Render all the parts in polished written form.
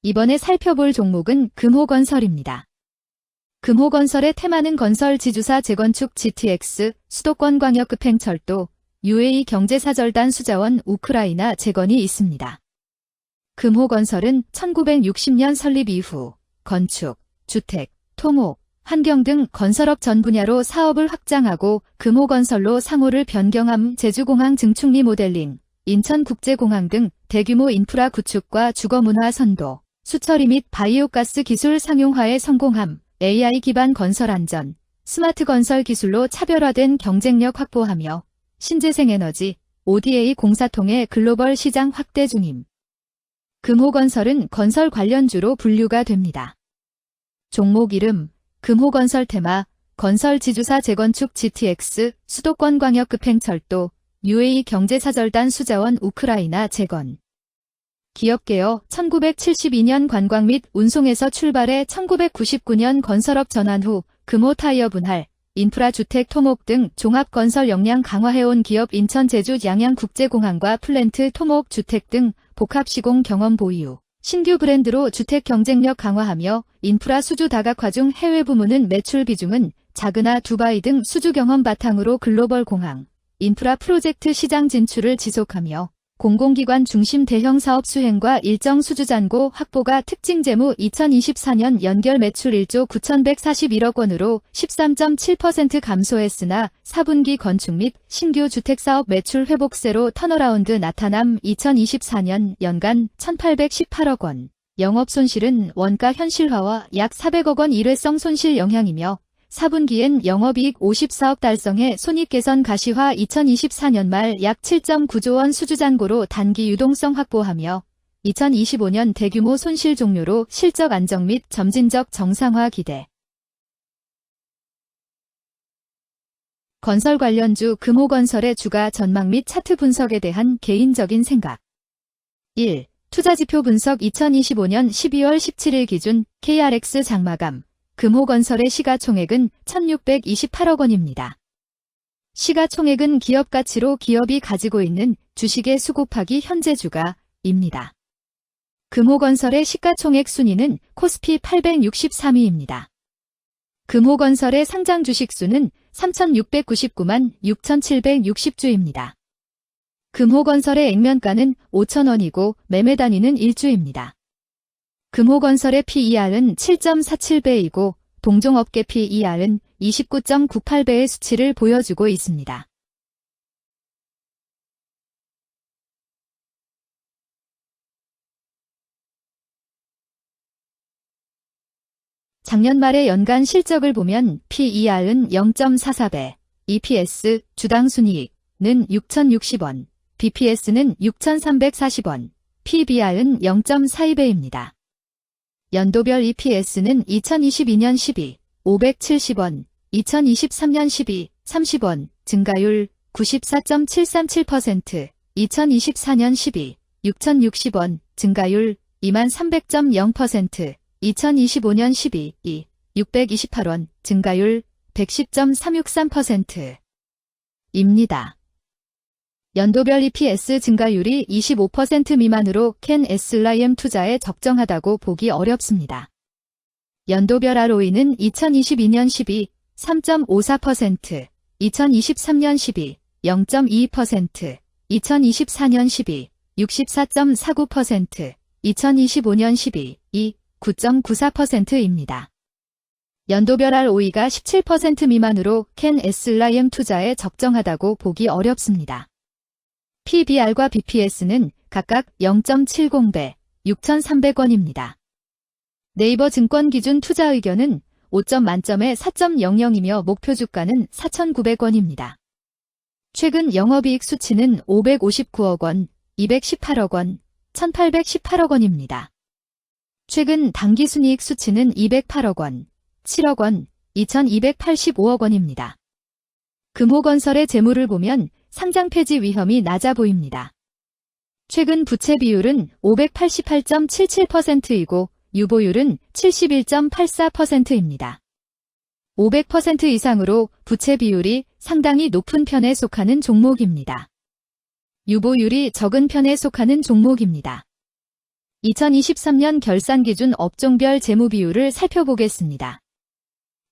이번에 살펴볼 종목은 금호건설입니다. 금호건설의 테마는 건설 지주사 재건축 GTX, 수도권광역급행철도, UAE 경제사절단 수자원 우크라이나 재건이 있습니다. 금호건설은 1960년 설립 이후 건축, 주택, 토목, 환경 등 건설업 전 분야로 사업을 확장하고 금호건설로 상호를 변경함 제주공항 증축 리모델링, 인천국제공항 등 대규모 인프라 구축과 주거문화 선도, 수처리 및 바이오가스 기술 상용화에 성공함, AI 기반 건설 안전, 스마트 건설 기술로 차별화된 경쟁력 확보하며 신재생에너지, ODA 공사 통해 글로벌 시장 확대 중임. 금호건설은 건설 관련주로 분류가 됩니다. 종목 이름, 금호건설 테마, 건설 지주사 재건축 GTX, 수도권광역급행철도, UAE 경제사절단 수자원 우크라이나 재건. 기업개요 1972년 관광 및 운송에서 출발해 1999년 건설업 전환 후 금호타이어 분할, 인프라 주택 토목 등 종합건설 역량 강화해온 기업 인천 제주 양양국제공항과 플랜트 토목 주택 등 복합시공 경험 보유. 신규 브랜드로 주택 경쟁력 강화하며 인프라 수주 다각화 중 해외 부문은 매출 비중은 작으나 두바이 등 수주 경험 바탕으로 글로벌 공항, 인프라 프로젝트 시장 진출을 지속하며 공공기관 중심 대형 사업 수행과 일정 수주 잔고 확보가 특징 재무 2024년 연결 매출 1조 9,141억 원으로 13.7% 감소했으나 4분기 건축 및 신규 주택사업 매출 회복세로 턴어라운드 나타남 2024년 연간 1,818억 원. 영업손실은 원가 현실화와 약 400억 원 일회성 손실 영향이며 4분기엔 영업이익 54억 달성해 손익 개선 가시화 2024년 말 약 7.9조 원 수주잔고로 단기 유동성 확보하며 2025년 대규모 손실 종료로 실적 안정 및 점진적 정상화 기대. 건설 관련주 금호건설의 주가 전망 및 차트 분석에 대한 개인적인 생각. 1. 투자지표 분석 2025년 12월 17일 기준 KRX 장마감. 금호건설의 시가총액은 1,628억 원입니다. 시가총액은 기업가치로 기업이 가지고 있는 주식의 수 곱하기 현재 주가입니다. 금호건설의 시가총액 순위는 코스피 863위입니다. 금호건설의 상장 주식 수는 3,699만 6,760주입니다. 금호건설의 액면가는 5,000원이고 매매 단위는 1주입니다. 금호건설의 PER은 7.47배이고 동종업계 PER은 29.98배의 수치를 보여주고 있습니다. 작년 말의 연간 실적을 보면 PER은 0.44배, EPS 주당 순이익은 6,060원, BPS는 6,340원, PBR은 0.42배입니다. 연도별 EPS는 2022년 12, 570원, 2023년 12, 30원, 증가율 94.737%, 2024년 12, 6,060원, 증가율 2300.0%, 2025년 12, 2, 628원, 증가율 110.363%입니다. 연도별 EPS 증가율이 25% 미만으로 캔 SLIM 투자에 적정하다고 보기 어렵습니다. 연도별 ROE는 2022년 12, 3.54%, 2023년 12, 0.22%, 2024년 12, 64.49%, 2025년 12, 2, 9.94%입니다. 연도별 ROE가 17% 미만으로 캔 SLIM 투자에 적정하다고 보기 어렵습니다. PBR과 BPS는 각각 0.70배, 6,300원입니다. 네이버 증권 기준 투자 의견은 5점 만점에 4.00이며 목표 주가는 4,900원입니다. 최근 영업이익 수치는 559억 원, 218억 원, 1,818억 원입니다. 최근 당기순이익 수치는 208억 원, 7억 원, 2,285억 원입니다. 금호건설의 재물을 보면 상장 폐지 위험이 낮아 보입니다. 최근 부채 비율은 588.77%이고 유보율은 71.84%입니다. 500% 이상으로 부채 비율이 상당히 높은 편에 속하는 종목입니다. 유보율이 적은 편에 속하는 종목입니다. 2023년 결산 기준 업종별 재무 비율을 살펴보겠습니다.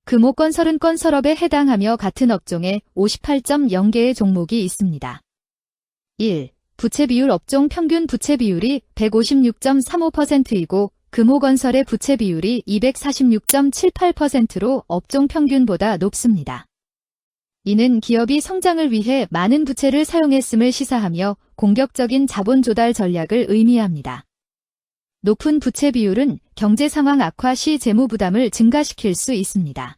금호건설은 건설업에 해당하며 같은 업종에 58.0개의 종목이 있습니다. 1. 부채 비율 업종 평균 부채 비율이 156.35%이고 금호건설의 부채 비율이 246.78%로 업종 평균보다 높습니다. 이는 기업이 성장을 위해 많은 부채를 사용했음을 시사하며 공격적인 자본 조달 전략을 의미합니다. 높은 부채 비율은 경제 상황 악화 시 재무 부담을 증가시킬 수 있습니다.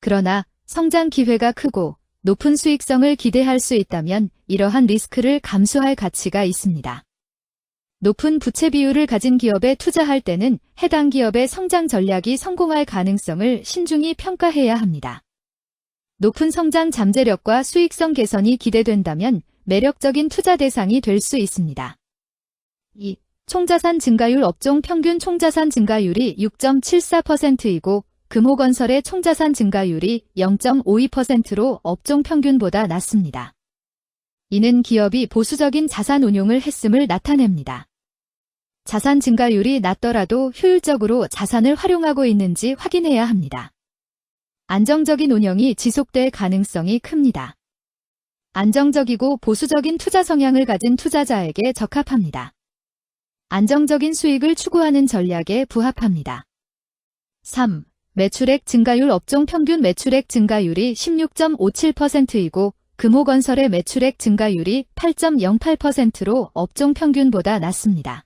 그러나 성장 기회가 크고 높은 수익성을 기대할 수 있다면 이러한 리스크를 감수할 가치가 있습니다. 높은 부채 비율을 가진 기업에 투자할 때는 해당 기업의 성장 전략이 성공할 가능성을 신중히 평가해야 합니다. 높은 성장 잠재력과 수익성 개선이 기대된다면 매력적인 투자 대상이 될 수 있습니다. 2. 총자산 증가율 업종 평균 총자산 증가율이 6.74%이고 금호건설의 총자산 증가율이 0.52%로 업종 평균보다 낮습니다. 이는 기업이 보수적인 자산 운용을 했음을 나타냅니다. 자산 증가율이 낮더라도 효율적으로 자산을 활용하고 있는지 확인해야 합니다. 안정적인 운영이 지속될 가능성이 큽니다. 안정적이고 보수적인 투자 성향을 가진 투자자에게 적합합니다. 안정적인 수익을 추구하는 전략에 부합합니다. 3. 매출액 증가율 업종 평균 매출액 증가율이 16.57%이고 금호건설의 매출액 증가율이 8.08%로 업종 평균보다 낮습니다.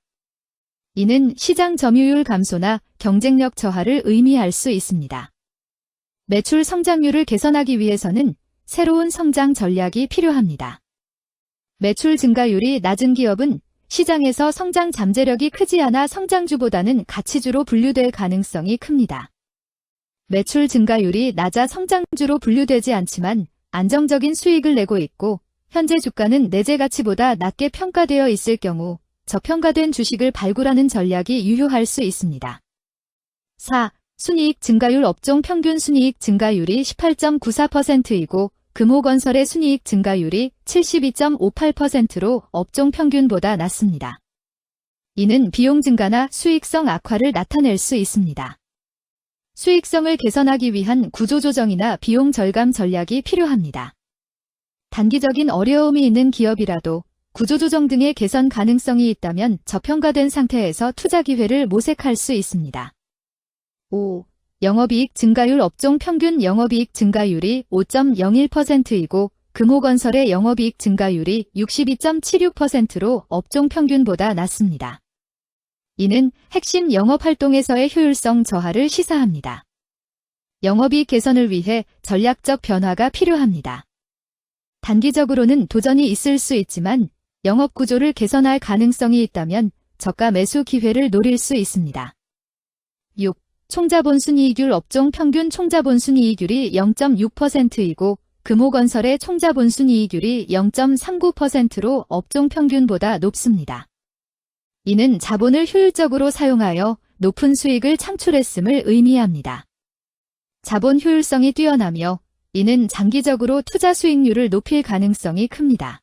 이는 시장 점유율 감소나 경쟁력 저하를 의미할 수 있습니다. 매출 성장률을 개선하기 위해서는 새로운 성장 전략이 필요합니다. 매출 증가율이 낮은 기업은 시장에서 성장 잠재력이 크지 않아 성장주보다는 가치주로 분류될 가능성이 큽니다. 매출 증가율이 낮아 성장주로 분류되지 않지만 안정적인 수익을 내고 있고 현재 주가는 내재 가치보다 낮게 평가되어 있을 경우 저평가된 주식을 발굴하는 전략이 유효할 수 있습니다. 4. 순이익 증가율 업종 평균 순이익 증가율이 18.94%이고 금호건설의 순이익 증가율이 72.58%로 업종 평균보다 낮습니다. 이는 비용 증가나 수익성 악화를 나타낼 수 있습니다. 수익성을 개선하기 위한 구조조정이나 비용 절감 전략이 필요합니다. 단기적인 어려움이 있는 기업이라도 구조조정 등의 개선 가능성이 있다면 저평가된 상태에서 투자 기회를 모색할 수 있습니다. 5. 영업이익 증가율 업종 평균 영업이익 증가율이 5.01%이고 금호건설의 영업이익 증가율이 62.76%로 업종 평균보다 낮습니다. 이는 핵심 영업활동에서의 효율성 저하를 시사합니다. 영업이익 개선을 위해 전략적 변화가 필요합니다. 단기적으로는 도전이 있을 수 있지만 영업구조를 개선할 가능성이 있다면 저가 매수 기회를 노릴 수 있습니다. 6. 총자본 순이익률 업종 평균 총자본 순이익률이 0.6%이고 금호건설의 총자본 순이익률이 0.39%로 업종 평균보다 높습니다. 이는 자본을 효율적으로 사용하여 높은 수익을 창출했음을 의미합니다. 자본 효율성이 뛰어나며 이는 장기적으로 투자 수익률을 높일 가능성이 큽니다.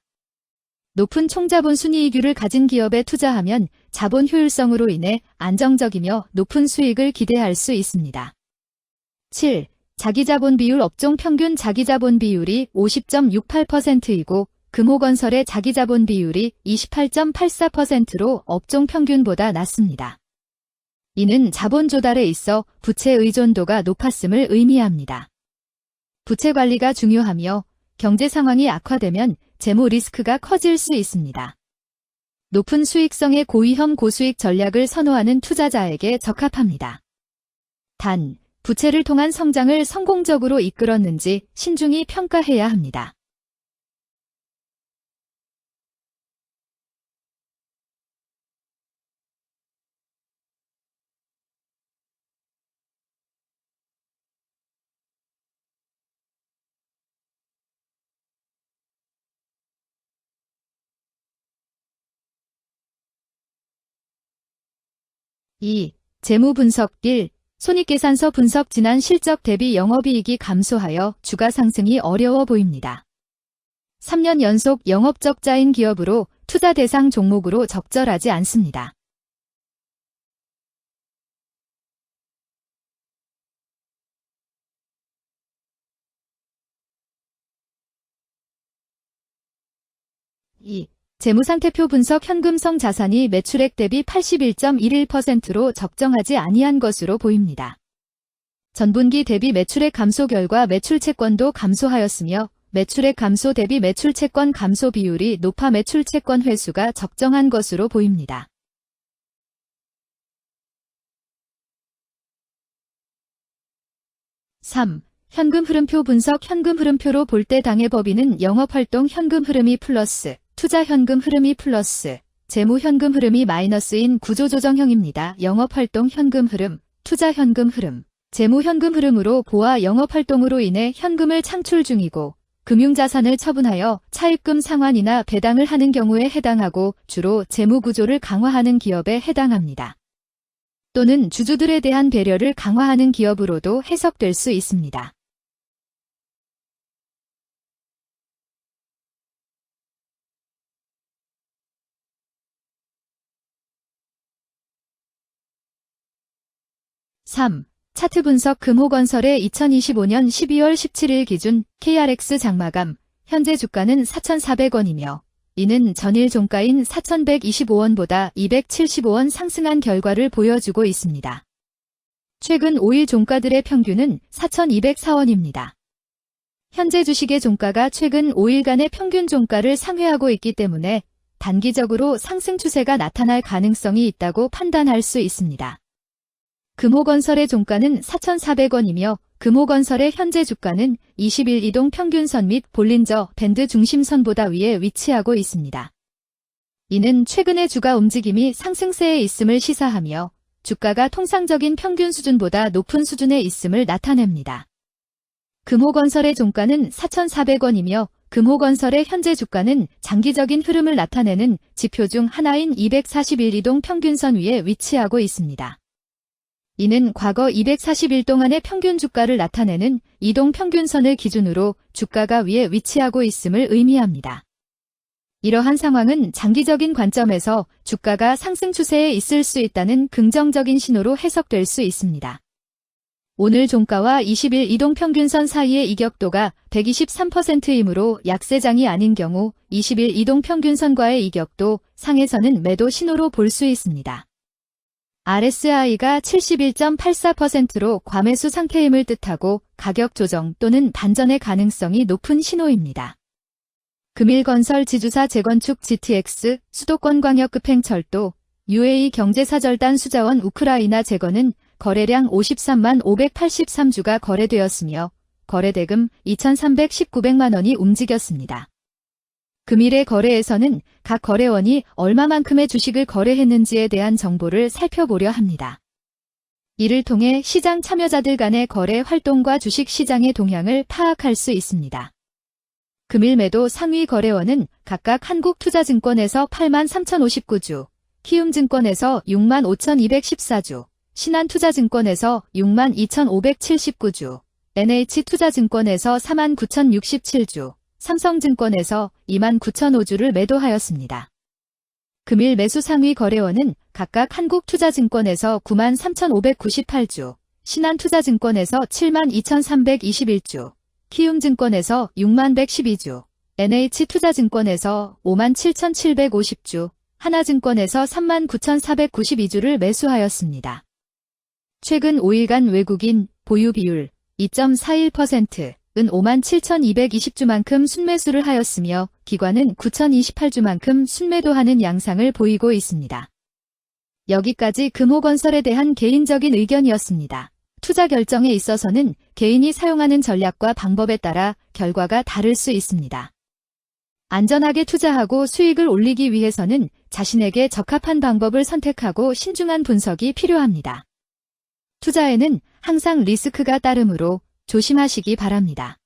높은 총자본 순이익률을 가진 기업에 투자하면 자본 효율성으로 인해 안정적이며 높은 수익을 기대할 수 있습니다. 7. 자기자본 비율 업종 평균 자기자본 비율이 50.68%이고 금호건설의 자기자본 비율이 28.84%로 업종 평균보다 낮습니다. 이는 자본 조달에 있어 부채 의존도가 높았음을 의미합니다. 부채 관리가 중요하며 경제 상황이 악화되면 재무 리스크가 커질 수 있습니다. 높은 수익성의 고위험 고수익 전략을 선호하는 투자자에게 적합합니다. 단, 부채를 통한 성장을 성공적으로 이끌었는지 신중히 평가해야 합니다. (2) 재무 분석 1. 손익계산서 분석 지난 실적 대비 영업이익이 감소하여 주가 상승이 어려워 보입니다. 3년 연속 영업적자인 기업으로 투자 대상 종목으로 적절하지 않습니다. 2. 재무상태표 분석 현금성 자산이 매출액 대비 81.11%로 적정하지 아니한 것으로 보입니다. 전분기 대비 매출액 감소 결과 매출채권도 감소하였으며 매출액 감소 대비 매출채권 감소 비율이 높아 매출채권 회수가 적정한 것으로 보입니다. (3) 현금 흐름표 분석 현금 흐름표로 볼 때 당해 법인은 영업활동 현금 흐름이 플러스, 투자 현금 흐름이 플러스, 재무 현금 흐름이 마이너스인 구조조정형입니다. 영업활동 현금 흐름, 투자 현금 흐름, 재무 현금 흐름으로 보아 영업활동으로 인해 현금을 창출 중이고 금융자산을 처분하여 차입금 상환이나 배당을 하는 경우에 해당하고 주로 재무구조를 강화하는 기업에 해당합니다. 또는 주주들에 대한 배려를 강화하는 기업으로도 해석될 수 있습니다. (3) 차트 분석 금호건설의 2025년 12월 17일 기준 KRX 장마감, 현재 주가는 4,400원이며 이는 전일 종가인 4,125원보다 275원 상승한 결과를 보여주고 있습니다. 최근 5일 종가들의 평균은 4,204원입니다. 현재 주식의 종가가 최근 5일간의 평균 종가를 상회하고 있기 때문에 단기적으로 상승 추세가 나타날 가능성이 있다고 판단할 수 있습니다. 금호건설의 종가는 4,400원이며 금호건설의 현재 주가는 20일 이동 평균선 및 볼린저 밴드 중심선보다 위에 위치하고 있습니다. 이는 최근의 주가 움직임이 상승세에 있음을 시사하며 주가가 통상적인 평균 수준보다 높은 수준에 있음을 나타냅니다. 금호건설의 종가는 4,400원이며 금호건설의 현재 주가는 장기적인 흐름을 나타내는 지표 중 하나인 241 이동 평균선 위에 위치하고 있습니다. 이는 과거 240일 동안의 평균 주가를 나타내는 이동 평균선을 기준으로 주가가 위에 위치하고 있음을 의미합니다. 이러한 상황은 장기적인 관점에서 주가가 상승 추세에 있을 수 있다는 긍정적인 신호로 해석될 수 있습니다. 오늘 종가와 20일 이동 평균선 사이의 이격도가 123%이므로 약세장이 아닌 경우 20일 이동 평균선과의 이격도 상에서는 매도 신호로 볼 수 있습니다. RSI가 71.84%로 과매수 상태임을 뜻하고 가격 조정 또는 반전의 가능성이 높은 신호입니다. 금일건설 지주사 재건축 GTX 수도권광역급행철도 UAE 경제사절단 수자원 우크라이나 재건은 거래량 53만 583주가 거래되었으며 거래대금 2,319백만 원이 움직였습니다. 금일의 거래에서는 각 거래원이 얼마만큼의 주식을 거래했는지에 대한 정보를 살펴보려 합니다. 이를 통해 시장 참여자들 간의 거래 활동과 주식 시장의 동향을 파악할 수 있습니다. 금일 매도 상위 거래원은 각각 한국투자증권에서 8만 3,059주, 키움증권에서 6만 5,214주, 신한투자증권에서 6만 2,579주, NH투자증권에서 4만 9,067주, 삼성증권에서 2만 9,005주를 매도하였습니다. 금일 매수 상위 거래원은 각각 한국투자증권에서 9만 3,598주, 신한투자증권에서 7만 2,321주, 키움증권에서 6만 112주, NH투자증권에서 5만 7,750주, 하나증권에서 3만 9,492주를 매수하였습니다. 최근 5일간 외국인 보유 비율 2.41%, 은 5만 7,220주만큼 순매수를 하였으며 기관은 9,028주만큼 순매도하는 양상을 보이고 있습니다. 여기까지 금호건설에 대한 개인적인 의견이었습니다. 투자 결정에 있어서는 개인이 사용하는 전략과 방법에 따라 결과가 다를 수 있습니다. 안전하게 투자하고 수익을 올리기 위해서는 자신에게 적합한 방법을 선택하고 신중한 분석이 필요합니다. 투자에는 항상 리스크가 따르므로 조심하시기 바랍니다.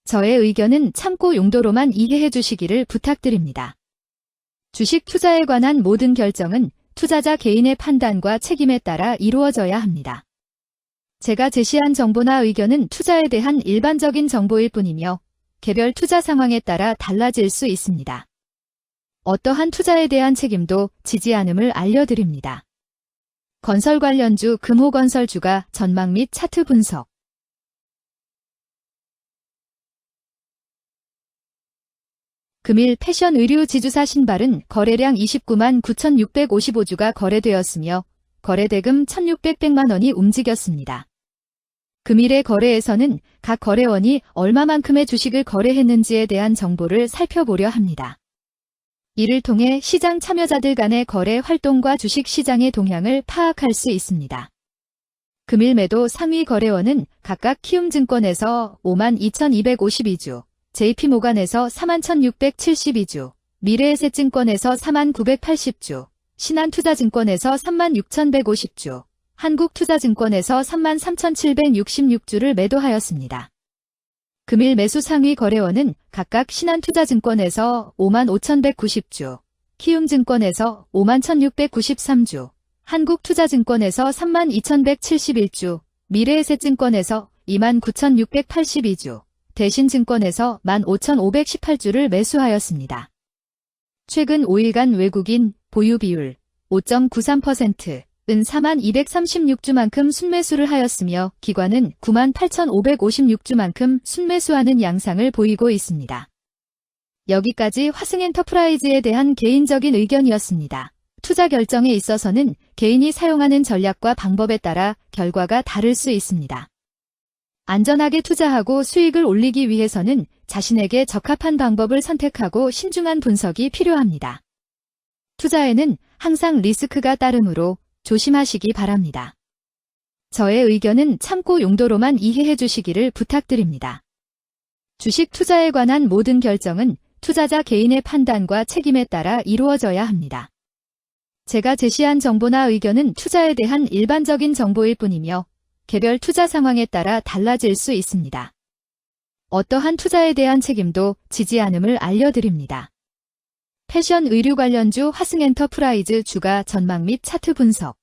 저의 의견은 참고 용도로만 이해해 주시기를 부탁드립니다. 주식 투자에 관한 모든 결정은 투자자 개인의 판단과 책임에 따라 이루어져야 합니다. 제가 제시한 정보나 의견은 투자에 대한 일반적인 정보일 뿐이며 개별 투자 상황에 따라 달라질 수 있습니다. 어떠한 투자에 대한 책임도 지지 않음을 알려드립니다. 건설 관련주 금호건설주가 전망 및 차트 분석 금일 패션 의류 지주사 신발은 거래량 29만 9,655주가 거래되었으며 거래대금 1,600만 원이 움직였습니다. 금일의 거래에서는 각 거래원이 얼마만큼의 주식을 거래했는지에 대한 정보를 살펴보려 합니다. 이를 통해 시장 참여자들 간의 거래 활동과 주식 시장의 동향을 파악할 수 있습니다. 금일 매도 상위 거래원은 각각 키움증권에서 52,252주, JP모간에서 41,672주, 미래에셋증권에서 40,980주, 신한투자증권에서 36,150주, 한국투자증권에서 33,766주를 매도하였습니다. 금일 매수 상위 거래원은 각각 신한투자증권에서 55,190주, 키움증권에서 51,693주, 한국투자증권에서 32,171주, 미래에셋증권에서 29,682주, 대신증권에서 15,518주를 매수하였습니다. 최근 5일간 외국인 보유 비율 5.93%, 은 4236주만큼 순매수를 하였으며 기관은 98,556주만큼 순매수하는 양상을 보이고 있습니다. 여기까지 화승엔터프라이즈에 대한 개인적인 의견이었습니다. 투자 결정에 있어서는 개인이 사용하는 전략과 방법에 따라 결과가 다를 수 있습니다. 안전하게 투자하고 수익을 올리기 위해서는 자신에게 적합한 방법을 선택하고 신중한 분석이 필요합니다. 투자에는 항상 리스크가 따르므로 조심하시기 바랍니다. 저의 의견은 참고 용도로만 이해해 주시기를 부탁드립니다. 주식 투자에 관한 모든 결정은 투자자 개인의 판단과 책임에 따라 이루어져야 합니다. 제가 제시한 정보나 의견은 투자에 대한 일반적인 정보일 뿐이며 개별 투자 상황에 따라 달라질 수 있습니다. 어떠한 투자에 대한 책임도 지지 않음을 알려드립니다. 패션 의류 관련주 화승엔터프라이즈 주가 전망 및 차트 분석